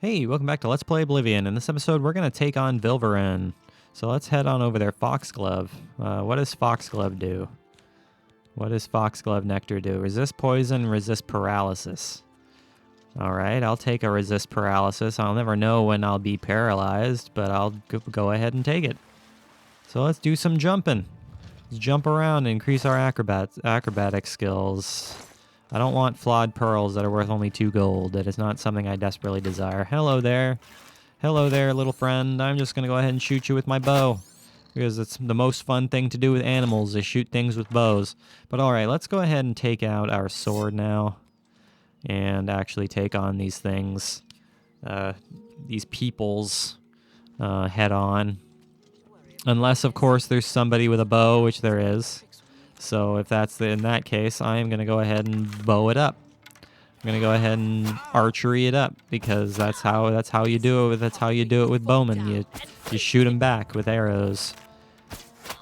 Hey, welcome back to Let's Play Oblivion. In this episode, we're going to take on Vilverin. So let's head on over there. Foxglove. What does Foxglove do? What does Foxglove Nectar do? Resist poison, resist paralysis. Alright, I'll take a resist paralysis. I'll never know when I'll be paralyzed, but I'll go ahead and take it. So let's do some jumping. Let's jump around and increase our acrobatic skills. I don't want flawed pearls that are worth only 2 gold. That is not something I desperately desire. Hello there. Hello there, little friend. I'm just going to go ahead and shoot you with my bow. Because it's the most fun thing to do with animals is shoot things with bows. But alright, let's go ahead and take out our sword now. And actually take on these things. These peoples head on. Unless, of course, there's somebody with a bow, which there is. So if that's in that case, I am going to go ahead and bow it up. I'm going to go ahead and archery it up because that's how you do it. That's how you do it with bowmen. You shoot them back with arrows.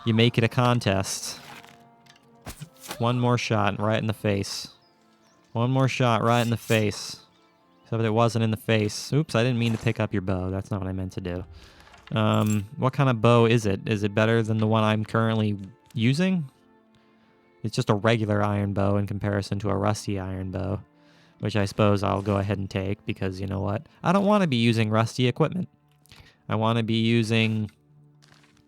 You make it a contest. One more shot right in the face. One more shot right in the face. Except it wasn't in the face. Oops, I didn't mean to pick up your bow. That's not what I meant to do. What kind of bow is it? Is it better than the one I'm currently using? It's just a regular iron bow in comparison to a rusty iron bow, which I suppose I'll go ahead and take because, you know what? I don't want to be using rusty equipment. I want to be using,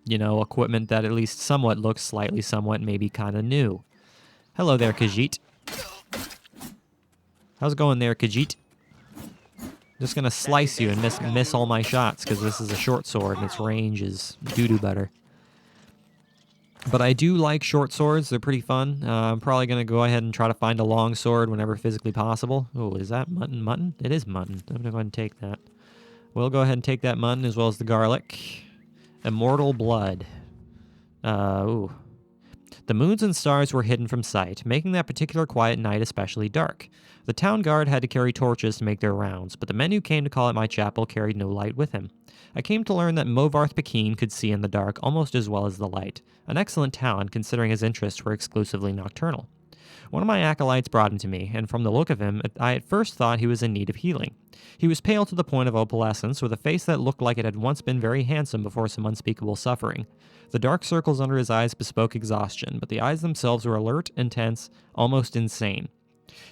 you know, equipment that at least somewhat looks somewhat maybe kind of new. Hello there, Khajiit. How's it going there, Khajiit? Just going to slice you and miss all my shots because this is a short sword and its range is doo-doo butter. But I do like short swords. They're pretty fun. I'm probably going to go ahead and try to find a long sword whenever physically possible. Oh, is that mutton? Mutton? It is mutton. I'm going to go ahead and take that. We'll go ahead and take that mutton as well as the garlic. Immortal blood. Ooh. The moons and stars were hidden from sight, making that particular quiet night especially dark. The town guard had to carry torches to make their rounds, but the men who came to call at my chapel carried no light with him. I came to learn that Movarth Pekin could see in the dark almost as well as the light, an excellent talent considering his interests were exclusively nocturnal. One of my acolytes brought him to me, and from the look of him, I at first thought he was in need of healing. He was pale to the point of opalescence, with a face that looked like it had once been very handsome before some unspeakable suffering. The dark circles under his eyes bespoke exhaustion, but the eyes themselves were alert, intense, almost insane.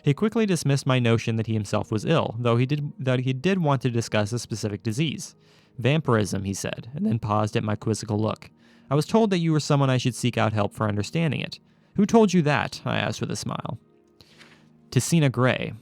He quickly dismissed my notion that he himself was ill, though he did want to discuss a specific disease. Vampirism, he said, and then paused at my quizzical look. I was told that you were someone I should seek out help for understanding it. Who told you that? I asked with a smile. Tessina Gray.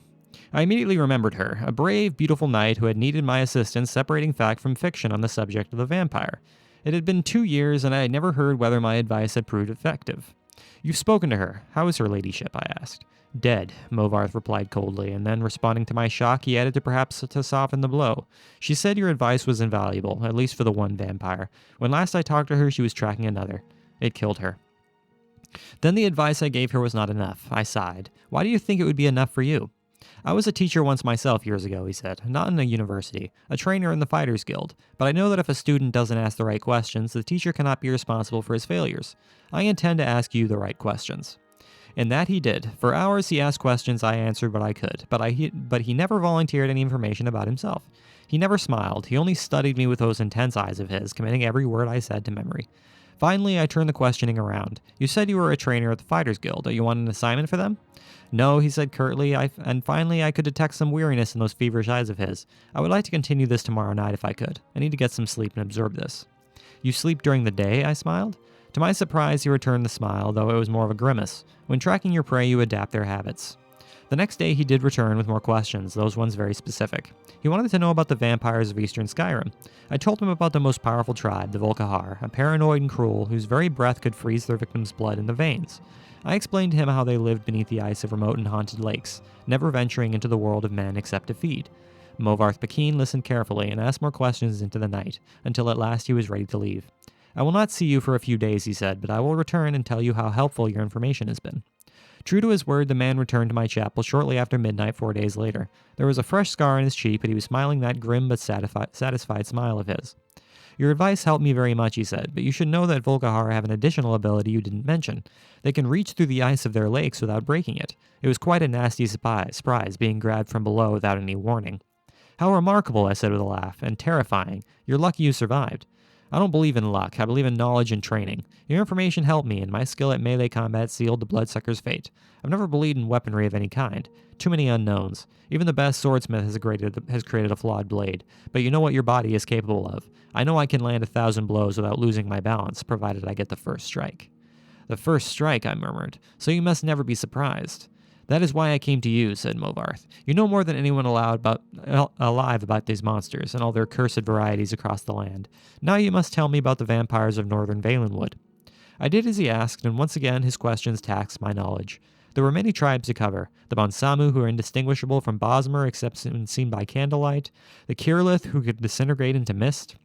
I immediately remembered her, a brave, beautiful knight who had needed my assistance separating fact from fiction on the subject of the vampire. It had been 2 years, and I had never heard whether my advice had proved effective. You've spoken to her. How is her ladyship? I asked. Dead, Movarth replied coldly, and then, responding to my shock, he added perhaps to soften the blow. She said your advice was invaluable, at least for the one vampire. When last I talked to her, she was tracking another. It killed her. Then the advice I gave her was not enough. I sighed. Why do you think it would be enough for you? I was a teacher once myself years ago, he said. Not in a university. A trainer in the Fighters Guild. But I know that if a student doesn't ask the right questions, the teacher cannot be responsible for his failures. I intend to ask you the right questions. And that he did. For hours he asked questions, I answered what I could, but he never volunteered any information about himself. He never smiled. He only studied me with those intense eyes of his, committing every word I said to memory. Finally, I turned the questioning around. You said you were a trainer at the Fighters Guild. Do you want an assignment for them? No, he said curtly, and finally I could detect some weariness in those feverish eyes of his. I would like to continue this tomorrow night if I could. I need to get some sleep and absorb this. You sleep during the day? I smiled. To my surprise, he returned the smile, though it was more of a grimace. When tracking your prey, you adapt their habits. The next day, he did return with more questions, those ones very specific. He wanted to know about the vampires of Eastern Skyrim. I told him about the most powerful tribe, the Volkihar, a paranoid and cruel, whose very breath could freeze their victims' blood in the veins. I explained to him how they lived beneath the ice of remote and haunted lakes, never venturing into the world of men except to feed. Movarth Pekin listened carefully and asked more questions into the night, until at last he was ready to leave. I will not see you for a few days, he said, but I will return and tell you how helpful your information has been. True to his word, the man returned to my chapel shortly after midnight 4 days later. There was a fresh scar on his cheek, but he was smiling that grim but satisfied smile of his. Your advice helped me very much, he said, but you should know that Volkihar have an additional ability you didn't mention. They can reach through the ice of their lakes without breaking it. It was quite a nasty surprise, being grabbed from below without any warning. How remarkable, I said with a laugh, and terrifying. You're lucky you survived. I don't believe in luck. I believe in knowledge and training. Your information helped me, and my skill at melee combat sealed the bloodsucker's fate. I've never believed in weaponry of any kind. Too many unknowns. Even the best swordsmith has created a flawed blade. But you know what your body is capable of. I know I can land 1,000 blows without losing my balance, provided I get the first strike. The first strike, I murmured. So you must never be surprised. That is why I came to you, said Movarth. You know more than anyone alive about these monsters and all their cursed varieties across the land. Now you must tell me about the vampires of northern Valenwood. I did as he asked, and once again his questions taxed my knowledge. There were many tribes to cover. The Bonsamu, who are indistinguishable from Bosmer except when seen by candlelight. The Kirlith, who could disintegrate into mist.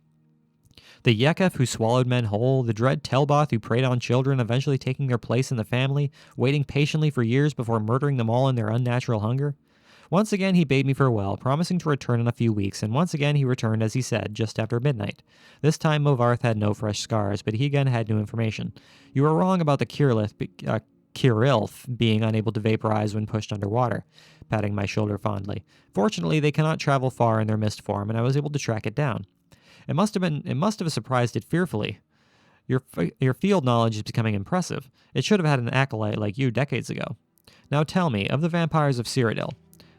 The Yekef, who swallowed men whole. The dread Telboth, who preyed on children, eventually taking their place in the family, waiting patiently for years before murdering them all in their unnatural hunger. Once again he bade me farewell, promising to return in a few weeks, and once again he returned, as he said, just after midnight. This time Movarth had no fresh scars, but he again had new information. You were wrong about the Kirilth being unable to vaporize when pushed underwater, patting my shoulder fondly. Fortunately, they cannot travel far in their mist form, and I was able to track it down. It must have surprised it fearfully. Your field knowledge is becoming impressive. It should have had an acolyte like you decades ago. Now tell me, of the vampires of Cyrodiil.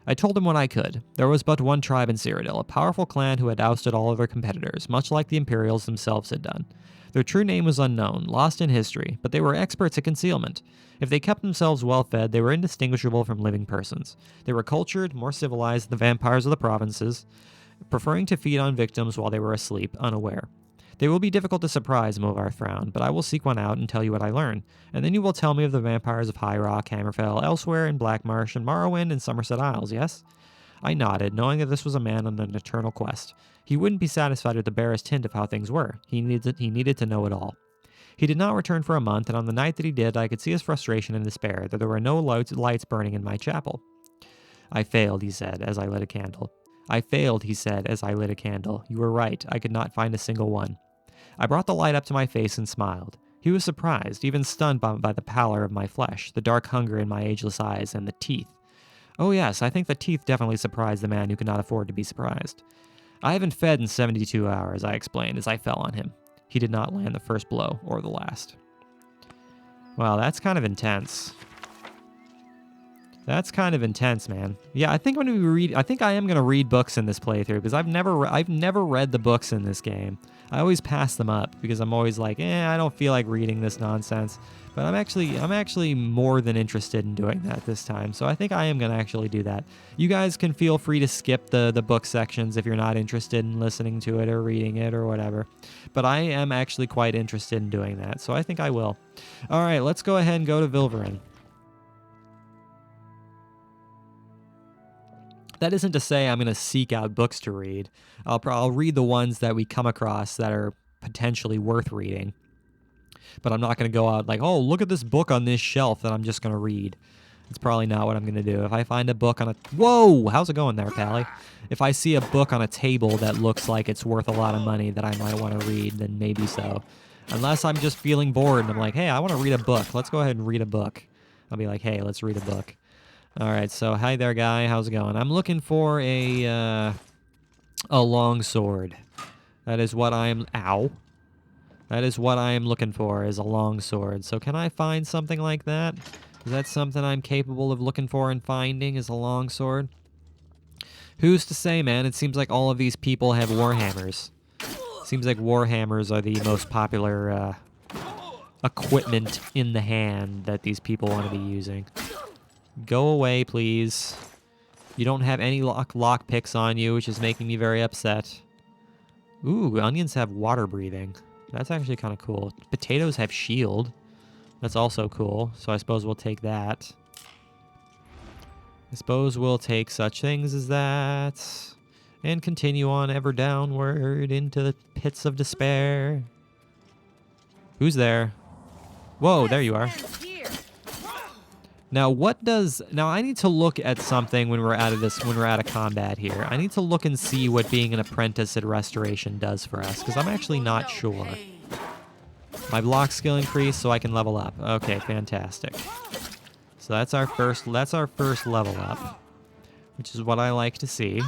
I told him what I could. There was but one tribe in Cyrodiil, a powerful clan who had ousted all of their competitors, much like the Imperials themselves had done. Their true name was unknown, lost in history, but they were experts at concealment. If they kept themselves well-fed, they were indistinguishable from living persons. They were cultured, more civilized than the vampires of the provinces, preferring to feed on victims while they were asleep, unaware. They will be difficult to surprise, Movarth frowned, but I will seek one out and tell you what I learn, and then you will tell me of the vampires of High Rock, Hammerfell, elsewhere in Blackmarsh, and Morrowind, and Somerset Isles, yes? I nodded, knowing that this was a man on an eternal quest. He wouldn't be satisfied with the barest hint of how things were. He needed to know it all. He did not return for a month, and on the night that he did, I could see his frustration and despair, that there were no lights burning in my chapel. I failed, he said, as I lit a candle. I failed, he said, as I lit a candle. You were right. I could not find a single one. I brought the light up to my face and smiled. He was surprised, even stunned by the pallor of my flesh, the dark hunger in my ageless eyes, and the teeth. Oh yes, I think the teeth definitely surprised the man who could not afford to be surprised. I haven't fed in 72 hours, I explained as I fell on him. He did not land the first blow, or the last. Wow, that's kind of intense. That's kind of intense, man. Yeah, I think I am gonna read books in this playthrough because I've never read the books in this game. I always pass them up because I'm always like, I don't feel like reading this nonsense. But I'm actually more than interested in doing that this time. So I think I am gonna actually do that. You guys can feel free to skip the book sections if you're not interested in listening to it or reading it or whatever. But I am actually quite interested in doing that, so I think I will. All right, let's go ahead and go to Vilverin. That isn't to say I'm going to seek out books to read. I'll read the ones that we come across that are potentially worth reading. But I'm not going to go out like, oh, look at this book on this shelf that I'm just going to read. It's probably not what I'm going to do. If I find a book on a... Whoa! How's it going there, Pally? If I see a book on a table that looks like it's worth a lot of money that I might want to read, then maybe so. Unless I'm just feeling bored and I'm like, hey, I want to read a book. Let's go ahead and read a book. I'll be like, hey, let's read a book. All right, so hi there, guy. How's it going? I'm looking for a long sword. That is what I am... Ow. That is what I am looking for, is a long sword. So can I find something like that? Is that something I'm capable of looking for and finding, is a long sword? Who's to say, man? It seems like all of these people have warhammers. Seems like warhammers are the most popular equipment in the hand that these people want to be using. Go away, please. You don't have any lock picks on you, which is making me very upset. Ooh, onions have water breathing. That's actually kind of cool. Potatoes have shield. That's also cool, so I suppose we'll take that. I suppose we'll take such things as that and continue on ever downward into the pits of despair. Who's there? Whoa, there you are. Now, now I need to look at something when we're out of combat here. I need to look and see what being an apprentice at restoration does for us, because I'm actually not sure. My block skill increased so I can level up. Okay, fantastic. So that's our first level up, which is what I like to see.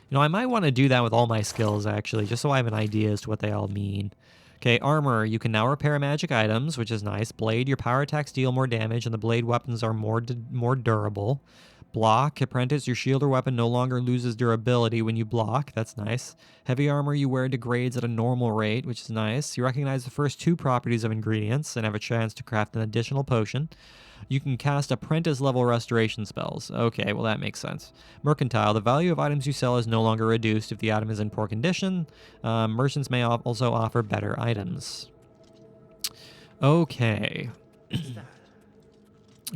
You know, I might want to do that with all my skills, actually, just so I have an idea as to what they all mean. Okay, armor. You can now repair magic items, which is nice. Blade. Your power attacks deal more damage, and the blade weapons are more durable. Block. Apprentice. Your shield or weapon no longer loses durability when you block. That's nice. Heavy armor you wear degrades at a normal rate, which is nice. You recognize the first 2 properties of ingredients and have a chance to craft an additional potion. You can cast apprentice level restoration spells. Okay, well that makes sense. Mercantile. The value of items you sell is no longer reduced if the item is in poor condition. Merchants may also offer better items. Okay.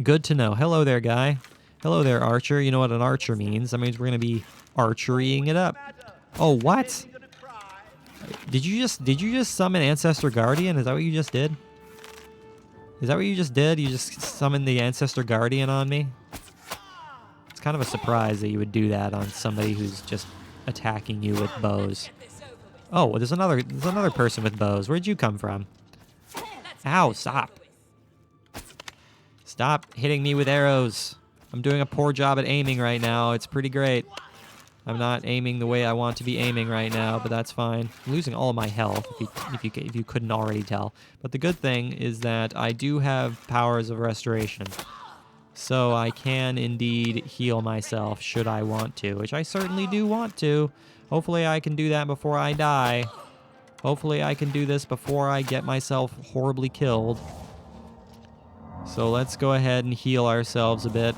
Good to know. Hello there, guy. Hello there, archer. You know what an archer means. That means we're going to be archerying it up. Oh, what? Did you just summon Ancestor Guardian? Is that what you just did? Is that what you just did? You just summoned the Ancestor Guardian on me? It's kind of a surprise that you would do that on somebody who's just attacking you with bows. Oh, well, there's another person with bows. Where'd you come from? Ow, stop. Stop hitting me with arrows. I'm doing a poor job at aiming right now. It's pretty great. I'm not aiming the way I want to be aiming right now, but that's fine. I'm losing all of my health, if you couldn't already tell. But the good thing is that I do have powers of restoration. So I can indeed heal myself should I want to, which I certainly do want to. Hopefully I can do that before I die. Hopefully I can do this before I get myself horribly killed. So let's go ahead and heal ourselves a bit.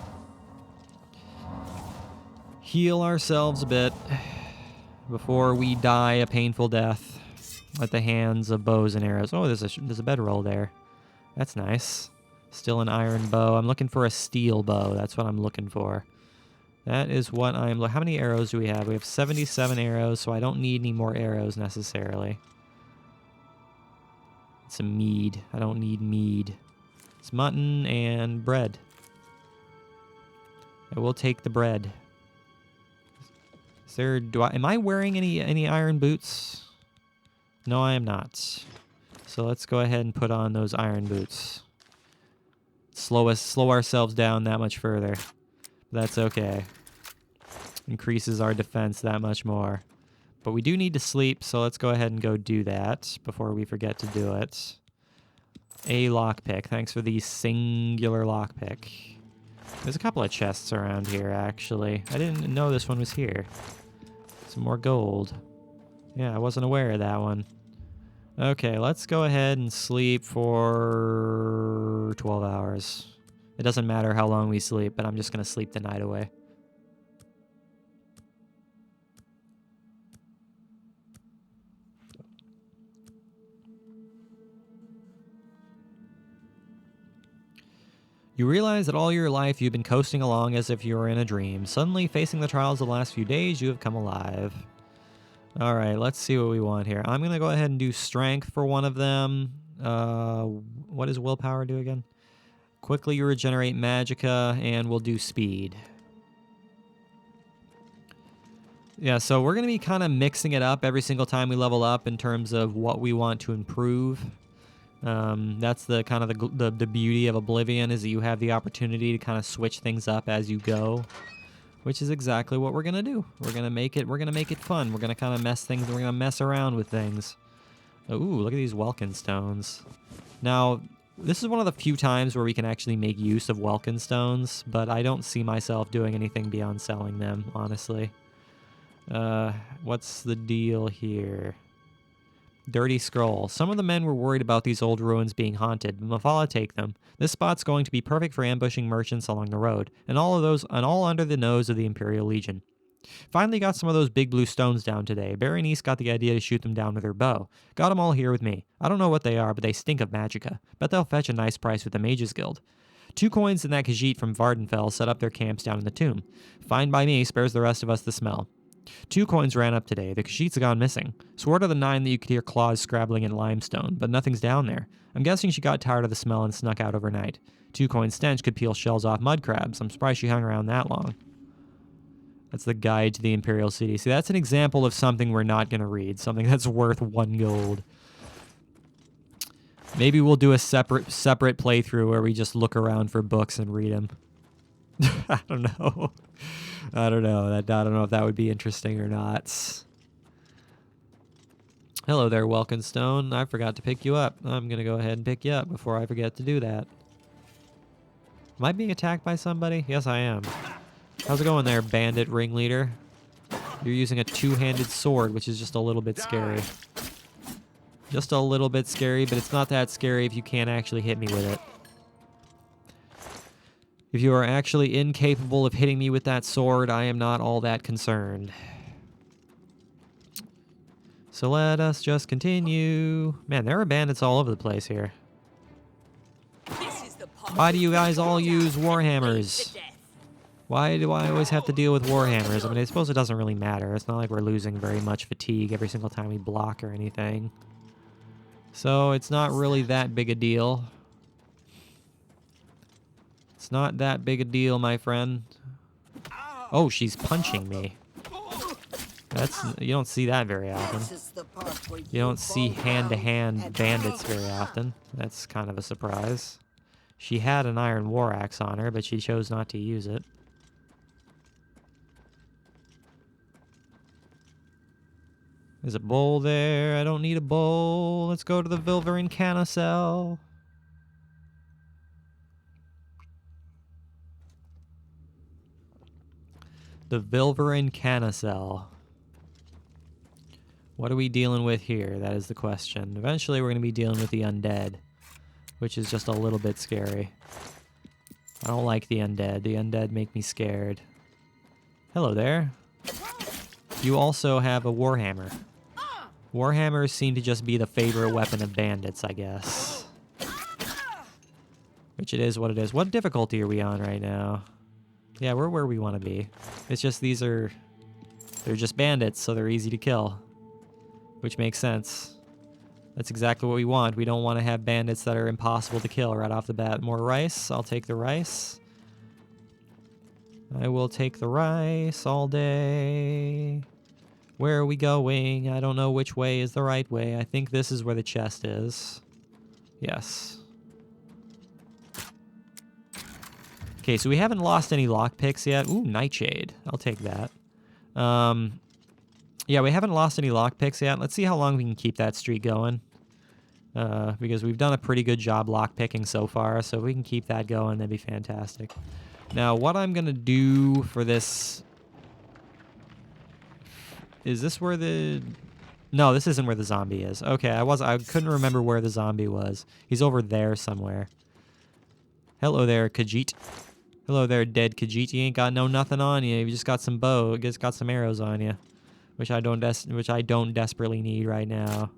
Heal ourselves a bit before we die a painful death at the hands of bows and arrows. Oh, there's a bedroll there. That's nice. Still an iron bow. I'm looking for a steel bow. That's what I'm looking for. That is what I'm... How many arrows do we have? We have 77 arrows, so I don't need any more arrows necessarily. It's a mead. I don't need mead. It's mutton and bread. I will take the bread. Is there... Am I wearing any iron boots? No, I am not. So let's go ahead and put on those iron boots. Slow ourselves down that much further. That's okay. Increases our defense that much more. But we do need to sleep, so let's go ahead and go do that before we forget to do it. A lockpick. Thanks for the singular lockpick. There's a couple of chests around here, actually. I didn't know this one was here. Some more gold. Yeah, I wasn't aware of that one. Okay, let's go ahead and sleep for 12 hours. It doesn't matter how long we sleep, but I'm just going to sleep the night away. You realize that all your life you've been coasting along as if you were in a dream. Suddenly, facing the trials of the last few days, you have come alive. All right, let's see what we want here. I'm going to go ahead and do strength for one of them. What does willpower do again? Quickly regenerate magicka, and we'll do speed. Yeah, so we're going to be kind of mixing it up every single time we level up in terms of what we want to improve. That's the kind of the beauty of Oblivion, is that you have the opportunity to kind of switch things up as you go, which is exactly what we're gonna do. We're gonna make it fun. We're gonna kind of mess things. We're gonna mess around with things. Ooh, look at these Welkin stones. Now, this is one of the few times where we can actually make use of Welkin stones, but I don't see myself doing anything beyond selling them, honestly. What's the deal here? Dirty scroll. Some of the men were worried about these old ruins being haunted, but Mafala take them. This spot's going to be perfect for ambushing merchants along the road, and all under the nose of the Imperial Legion. Finally got some of those big blue stones down today. Berenice got the idea to shoot them down with her bow. Got them all here with me. I don't know what they are, but they stink of magicka. Bet they'll fetch a nice price with the Mages Guild. 2 coins and that Khajiit from Vardenfell set up their camps down in the tomb. Fine by me, spares the rest of us the smell. 2 coins ran up today. The Khajiits have gone missing. Swore to the 9 that you could hear claws scrabbling in limestone, but nothing's down there. I'm guessing she got tired of the smell and snuck out overnight. 2 coin stench could peel shells off mud crabs. I'm surprised she hung around that long. That's the guide to the Imperial City. See, that's an example of something we're not going to read. Something that's worth 1 gold. Maybe we'll do a separate playthrough where we just look around for books and read them. I don't know. I don't know. I don't know if that would be interesting or not. Hello there, Welkenstone. I forgot to pick you up. I'm going to go ahead and pick you up before I forget to do that. Am I being attacked by somebody? Yes, I am. How's it going there, bandit ringleader? You're using a two-handed sword, which is just a little bit scary. Just a little bit scary, but it's not that scary if you can't actually hit me with it. If you are actually incapable of hitting me with that sword, I am not all that concerned. So let us just continue. Man, there are bandits all over the place here. Why do you guys all use warhammers? Why do I always have to deal with warhammers? I mean, I suppose it doesn't really matter. It's not like we're losing very much fatigue every single time we block or anything. So it's not really that big a deal. It's not that big a deal, my friend. Oh, she's punching me. You don't see that very often. You don't see hand-to-hand bandits very often. That's kind of a surprise. She had an iron war axe on her, but she chose not to use it. There's a bowl there. I don't need a bowl. Let's go to the Vilverin Carousel. The Vilverin Carousel. What are we dealing with here? That is the question. Eventually we're going to be dealing with the undead, which is just a little bit scary. I don't like the undead. The undead make me scared. Hello there. You also have a warhammer. Warhammers seem to just be the favorite weapon of bandits, I guess. Which it is what it is. What difficulty are we on right now? Yeah, we're where we want to be. It's just they're just bandits, so they're easy to kill. Which makes sense. That's exactly what we want. We don't want to have bandits that are impossible to kill right off the bat. More rice. I'll take the rice. I will take the rice all day. Where are we going? I don't know which way is the right way. I think this is where the chest is. Yes. Okay, so we haven't lost any lockpicks yet. Ooh, Nightshade. I'll take that. Yeah, we haven't lost any lockpicks yet. Let's see how long we can keep that streak going. Because we've done a pretty good job lockpicking so far, so if we can keep that going, that'd be fantastic. Now, what I'm going to do for this... Is this where the... No, this isn't where the zombie is. Okay, I couldn't remember where the zombie was. He's over there somewhere. Hello there, Khajiit. Hello there, dead Khajiit. You ain't got nothing on you. You just got some bow. Just got some arrows on you. Which I don't desperately need right now.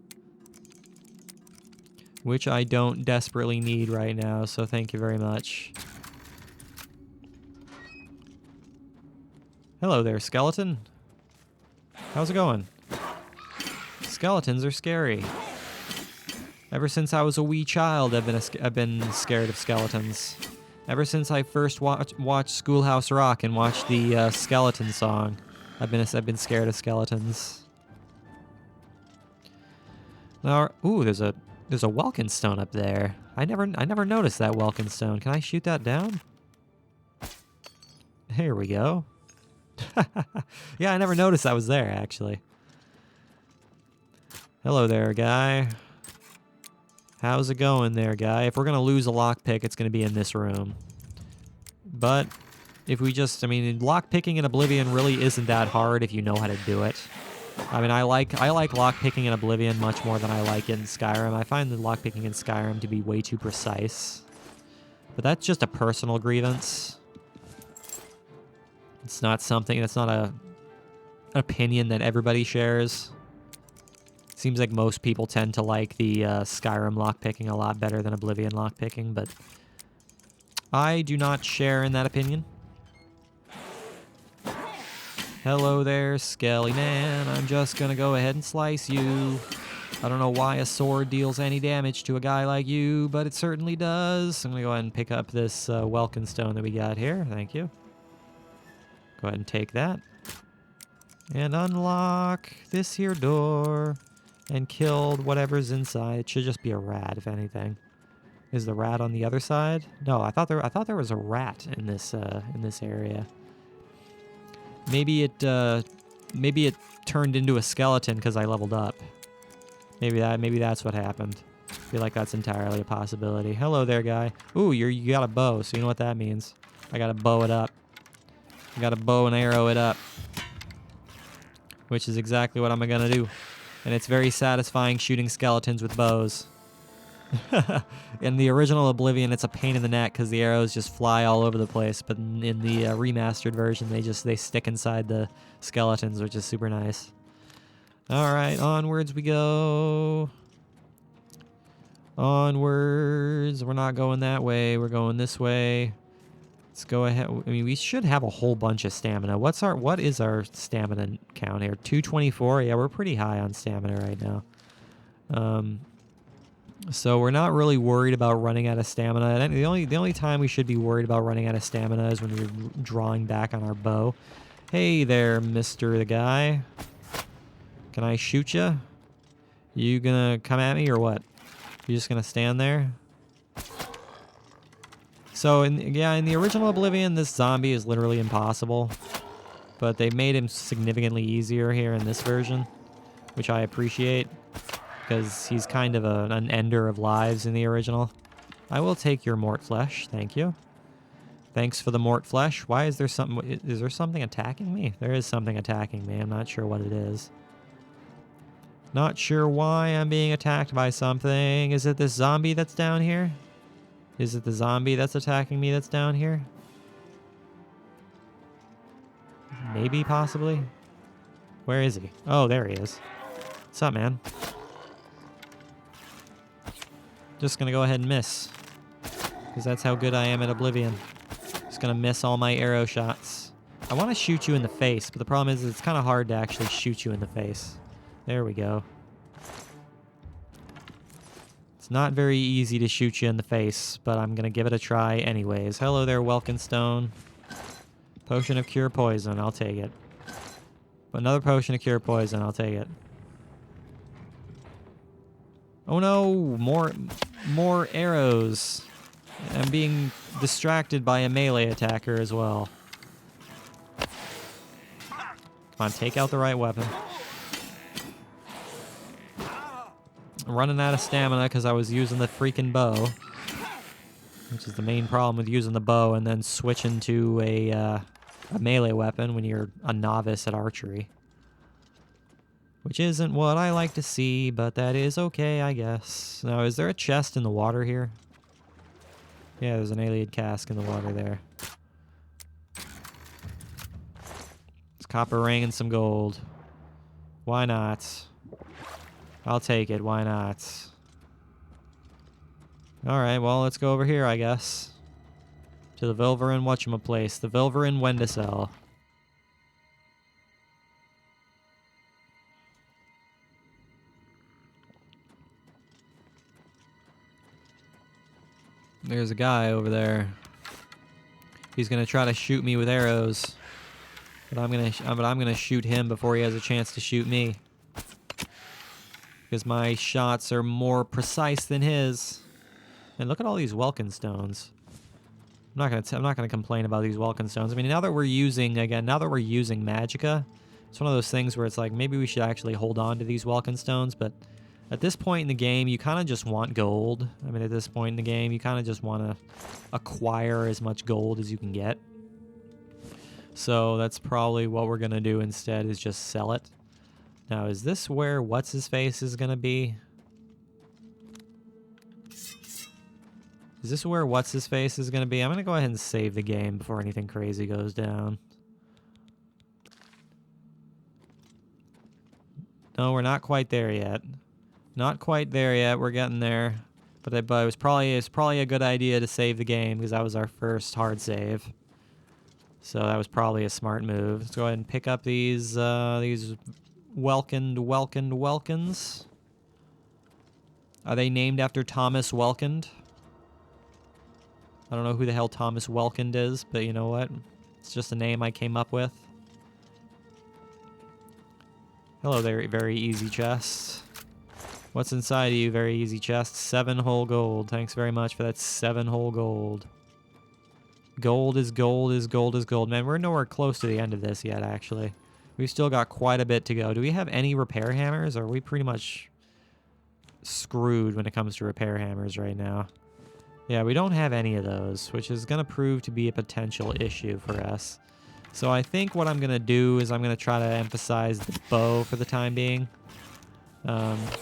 Which I don't desperately need right now, so thank you very much. Hello there, skeleton. How's it going? Skeletons are scary. Ever since I was a wee child, I've been scared of skeletons. Ever since I first watched Schoolhouse Rock and watched the skeleton song, I've been scared of skeletons. Now, ooh, there's a Welkenstone up there. I never noticed that Welkenstone. Can I shoot that down? Here we go. Yeah, I never noticed that was there, actually. Hello there, guy. How's it going there, guy? If we're going to lose a lockpick, it's going to be in this room. But if we just... I mean, lockpicking in Oblivion really isn't that hard if you know how to do it. I mean, I like lockpicking in Oblivion much more than I like it in Skyrim. I find the lockpicking in Skyrim to be way too precise. But that's just a personal grievance. It's not something... That's not an opinion that everybody shares. Seems like most people tend to like the Skyrim lockpicking a lot better than Oblivion lockpicking, but I do not share in that opinion. Hello there, Skelly Man. I'm just gonna go ahead and slice you. I don't know why a sword deals any damage to a guy like you, but it certainly does. I'm gonna go ahead and pick up this Welkenstone that we got here. Thank you. Go ahead and take that. And unlock this here door. And killed whatever's inside. It should just be a rat, if anything. Is the rat on the other side? No, I thought there was a rat in this area. Maybe it turned into a skeleton because I leveled up. Maybe that's what happened. I feel like that's entirely a possibility. Hello there, guy. Ooh, you got a bow, so you know what that means. I gotta bow it up. I gotta bow and arrow it up. Which is exactly what I'm gonna do. And it's very satisfying shooting skeletons with bows. In the original Oblivion, it's a pain in the neck because the arrows just fly all over the place. But in the remastered version, they stick inside the skeletons, which is super nice. All right, onwards we go. Onwards. We're not going that way. We're going this way. Let's go ahead. I mean, we should have a whole bunch of stamina. What is our stamina count here? 224. Yeah, we're pretty high on stamina right now. So we're not really worried about running out of stamina. And the only time we should be worried about running out of stamina is when we're drawing back on our bow. Hey there, Mr. the guy. Can I shoot you? You gonna come at me or what? You just gonna stand there? So in the original Oblivion, this zombie is literally impossible, but they made him significantly easier here in this version, which I appreciate. Because he's kind of an ender of lives in the original. I will take your mort flesh, thank you. Thanks for the mort flesh. Why is there something? Is there something attacking me? There is something attacking me. I'm not sure what it is. Not sure why I'm being attacked by something. Is it this zombie that's down here? Is it the zombie that's attacking me that's down here? Maybe, possibly. Where is he? Oh, there he is. What's up, man? Just gonna go ahead and miss. Because that's how good I am at Oblivion. Just gonna miss all my arrow shots. I want to shoot you in the face, but the problem is it's kind of hard to actually shoot you in the face. There we go. It's not very easy to shoot you in the face, but I'm gonna give it a try anyways. Hello there, Welkenstone. Potion of Cure Poison, I'll take it. Another Potion of Cure Poison, I'll take it. Oh no, more arrows. I'm being distracted by a melee attacker as well. Come on, take out the right weapon. I'm running out of stamina because I was using the freaking bow. Which is the main problem with using the bow and then switching to a melee weapon when you're a novice at archery. Which isn't what I like to see, but that is okay, I guess. Now, is there a chest in the water here? Yeah, there's an alien cask in the water there. It's copper ring and some gold. Why not? I'll take it, why not? Alright, well, let's go over here, I guess. To the Vilverin whatchamaplace, the Vilverin Wendicell. There's a guy over there. He's gonna try to shoot me with arrows, but I'm gonna shoot him before he has a chance to shoot me, because my shots are more precise than his. And look at all these Welkenstones. I'm not gonna complain about these Welkenstones. I mean, now that we're using Magicka, it's one of those things where it's like maybe we should actually hold on to these Welkenstones, but at this point in the game, you kind of just want gold. I mean, at this point in the game, you kind of just want to acquire as much gold as you can get. So that's probably what we're going to do instead, is just sell it. Now, is this where What's-His-Face is going to be? Is this where What's-His-Face is going to be? I'm going to go ahead and save the game before anything crazy goes down. No, we're not quite there yet. Not quite there yet. We're getting there. But it was probably a good idea to save the game because that was our first hard save. So that was probably a smart move. Let's go ahead and pick up these Welkens. Are they named after Thomas Welkend? I don't know who the hell Thomas Welkend is, but you know what? It's just a name I came up with. Hello there, very easy chest. What's inside of you? Very easy chest. 7 whole gold. Thanks very much for that 7 whole gold. Gold is gold is gold is gold. Man, we're nowhere close to the end of this yet, actually. We've still got quite a bit to go. Do we have any repair hammers? Or are we pretty much screwed when it comes to repair hammers right now? Yeah, we don't have any of those, which is going to prove to be a potential issue for us. So I think what I'm going to do is I'm going to try to emphasize the bow for the time being.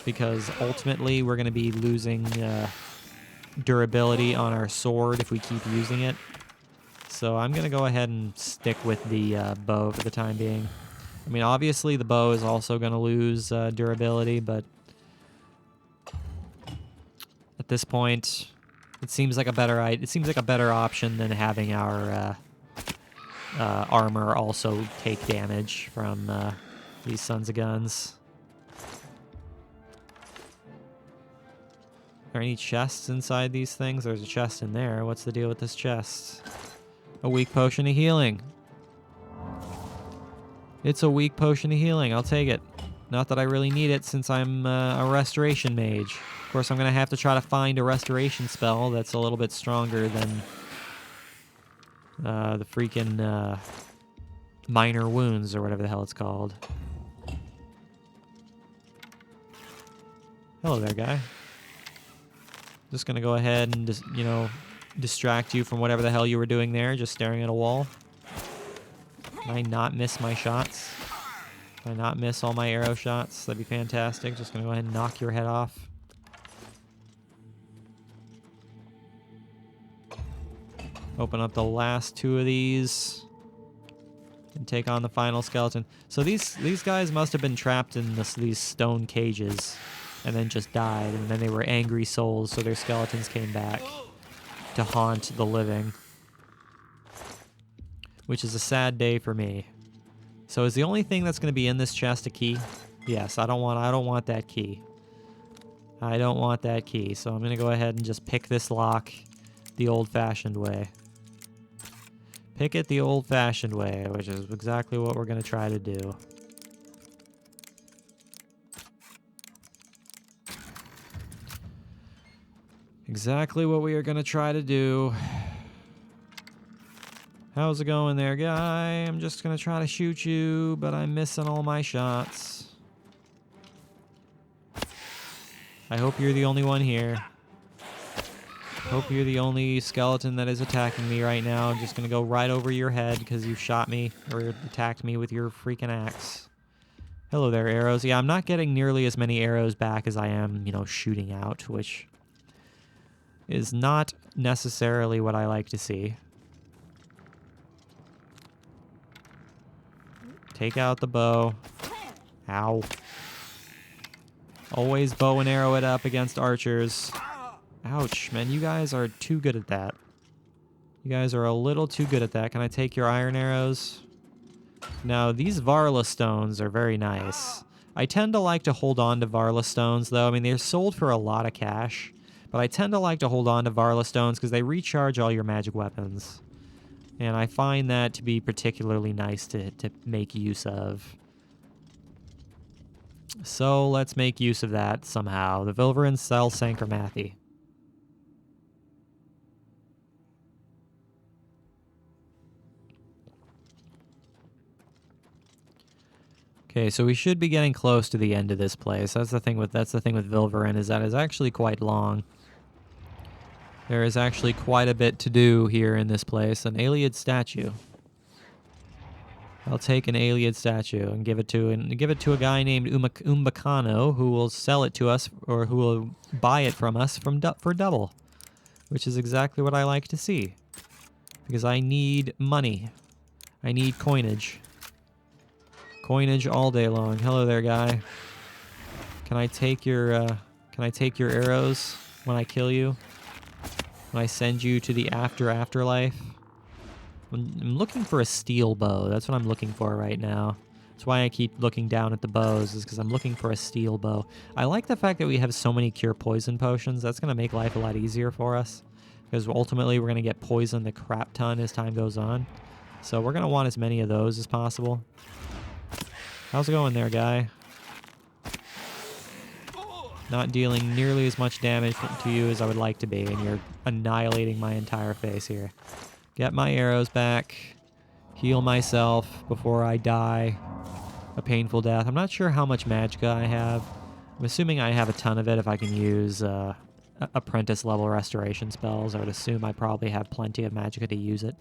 Because ultimately we're going to be losing durability on our sword if we keep using it. So I'm going to go ahead and stick with the bow for the time being. I mean, obviously the bow is also going to lose durability, but at this point, it seems like a better option than having our armor also take damage from these sons of guns. Are there any chests inside these things? There's a chest in there. What's the deal with this chest? A weak potion of healing. It's a weak potion of healing. I'll take it. Not that I really need it since I'm a restoration mage. Of course, I'm going to have to try to find a restoration spell that's a little bit stronger than the freaking minor wounds or whatever the hell it's called. Hello there, guy. Just going to go ahead and just, you know, distract you from whatever the hell you were doing there, just staring at a wall. Can I not miss my shots? Can I not miss all my arrow shots? That'd be fantastic. Just gonna go ahead and knock your head off. Open up the last 2 of these. And take on the final skeleton. So these guys must have been trapped in these stone cages. And then just died. And then they were angry souls, so their skeletons came back to haunt the living. Which is a sad day for me. So is the only thing that's going to be in this chest a key? Yes, I don't want that key. I don't want that key. So I'm going to go ahead and just pick this lock the old-fashioned way. Pick it the old-fashioned way, which is exactly what we're going to try to do. Exactly what we are going to try to do. How's it going there, guy? I'm just going to try to shoot you, but I'm missing all my shots. I hope you're the only one here. Hope you're the only skeleton that is attacking me right now. I'm just going to go right over your head because you shot me or attacked me with your freaking axe. Hello there, arrows. Yeah, I'm not getting nearly as many arrows back as I am, you know, shooting out, which is not necessarily what I like to see. Take out the bow. Ow. Always bow and arrow it up against archers. Ouch, man, you guys are too good at that. You guys are a little too good at that. Can I take your iron arrows? Now, these Varla stones are very nice. I tend to like to hold on to Varla stones, though. I mean, they're sold for a lot of cash. But I tend to like to hold on to Varla stones because they recharge all your magic weapons. And I find that to be particularly nice to make use of. So let's make use of that somehow. The Vilverin Cell Sanchromathy. Okay, so we should be getting close to the end of this place. That's the thing with Vilverin, is that it's actually quite long. There is actually quite a bit to do here in this place. An Ayleid statue. I'll take an Ayleid statue and give it to a guy named Umbacano, who will sell it to us, or who will buy it from us for double, which is exactly what I like to see, because I need money. I need coinage. Coinage all day long. Hello there, guy. Can I take your arrows when I kill you? When I send you to the afterlife? I'm looking for a steel bow. That's what I'm looking for right now. That's why I keep looking down at the bows, is because I'm looking for a steel bow. I like the fact that we have so many cure poison potions. That's going to make life a lot easier for us, because ultimately we're going to get poisoned a crap ton as time goes on. So we're going to want as many of those as possible. How's it going there, guy? Not dealing nearly as much damage to you as I would like to be, and you're annihilating my entire face here. Get my arrows back. Heal myself before I die a painful death. I'm not sure how much magicka I have. I'm assuming I have a ton of it if I can use apprentice level restoration spells. I would assume I probably have plenty of magicka to use it.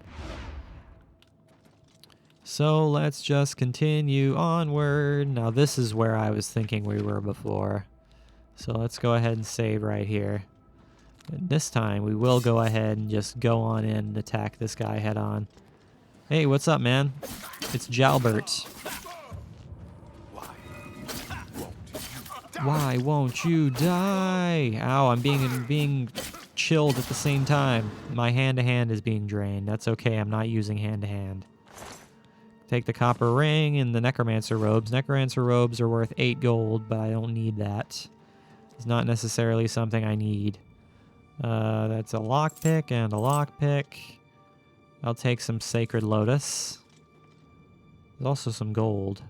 So let's just continue onward. Now this is where I was thinking we were before. So let's go ahead and save right here. And this time we will go ahead and just go on in and attack this guy head on. Hey, what's up, man? It's Jalbert. Why won't you die? Ow, I'm being chilled at the same time. My hand-to-hand is being drained. That's okay, I'm not using hand-to-hand. Take the copper ring and the necromancer robes. Necromancer robes are worth 8 gold, but I don't need that. It's not necessarily something I need. That's a lockpick and a lockpick. I'll take some sacred lotus. There's also some gold.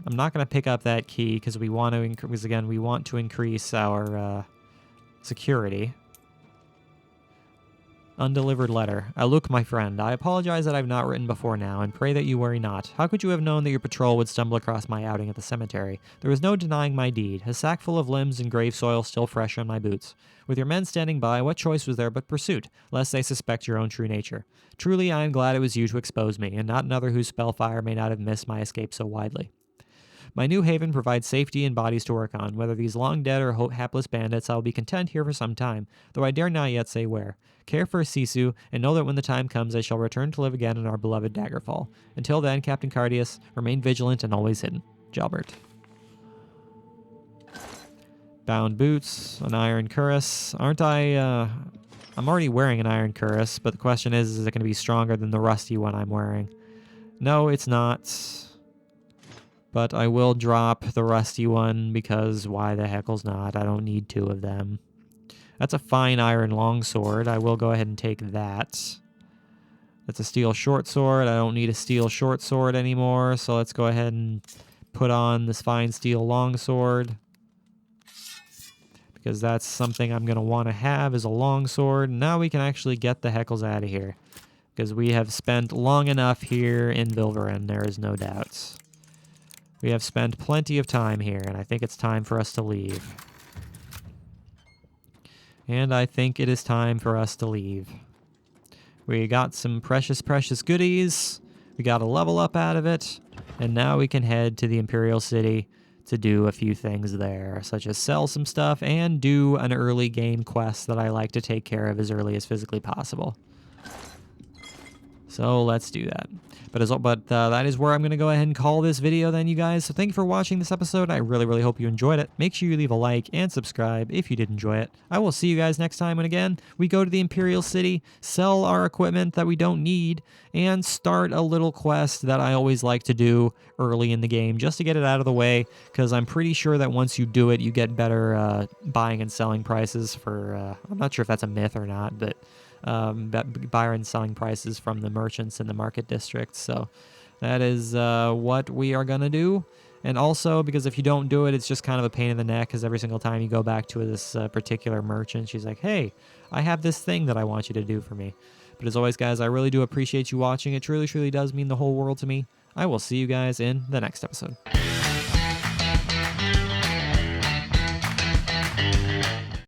I'm not going to pick up that key because we want to because again we want to increase our security. Undelivered letter. Aluk, my friend, I apologize that I've not written before now, and pray that you worry not. How could you have known that your patrol would stumble across my outing at the cemetery? There was no denying my deed, a sack full of limbs and grave soil still fresh on my boots. With your men standing by, what choice was there but pursuit, lest they suspect your own true nature? Truly, I am glad it was you to expose me, and not another whose spellfire may not have missed my escape so widely. My new haven provides safety and bodies to work on. Whether these long dead or hapless bandits, I will be content here for some time, though I dare not yet say where. Care for Sisu, and know that when the time comes, I shall return to live again in our beloved Daggerfall. Until then, Captain Cardius, remain vigilant and always hidden. Jalbert. Bound boots, an iron cuirass. Aren't I, I'm already wearing an iron cuirass, but the question is it going to be stronger than the rusty one I'm wearing? No, it's not. But I will drop the rusty one because why the heckle's not? I don't need 2 of them. That's a fine iron longsword. I will go ahead and take that. That's a steel short sword. I don't need a steel short sword anymore, so let's go ahead and put on this fine steel longsword. Because that's something I'm going to want to have is a longsword. Now we can actually get the heckles out of here. Because we have spent long enough here in Vilverin, there is no doubt. We have spent plenty of time here, and I think it's time for us to leave. And I think it is time for us to leave. We got some precious, precious goodies. We got a level up out of it. And now we can head to the Imperial City to do a few things there, such as sell some stuff and do an early game quest that I like to take care of as early as physically possible. So let's do that. But that is where I'm going to go ahead and call this video then, you guys. So thank you for watching this episode. I really, really hope you enjoyed it. Make sure you leave a like and subscribe if you did enjoy it. I will see you guys next time when, again, we go to the Imperial City, sell our equipment that we don't need, and start a little quest that I always like to do early in the game just to get it out of the way, because I'm pretty sure that once you do it, you get better buying and selling prices for, I'm not sure if that's a myth or not, but buyer and selling prices from the merchants in the market districts. So that is what we are gonna do. And also, because if you don't do it, it's just kind of a pain in the neck, because every single time you go back to this particular merchant, she's like, hey, I have this thing that I want you to do for me. But as always, guys, I really do appreciate you watching. It truly, truly does mean the whole world to me. I will see you guys in the next episode.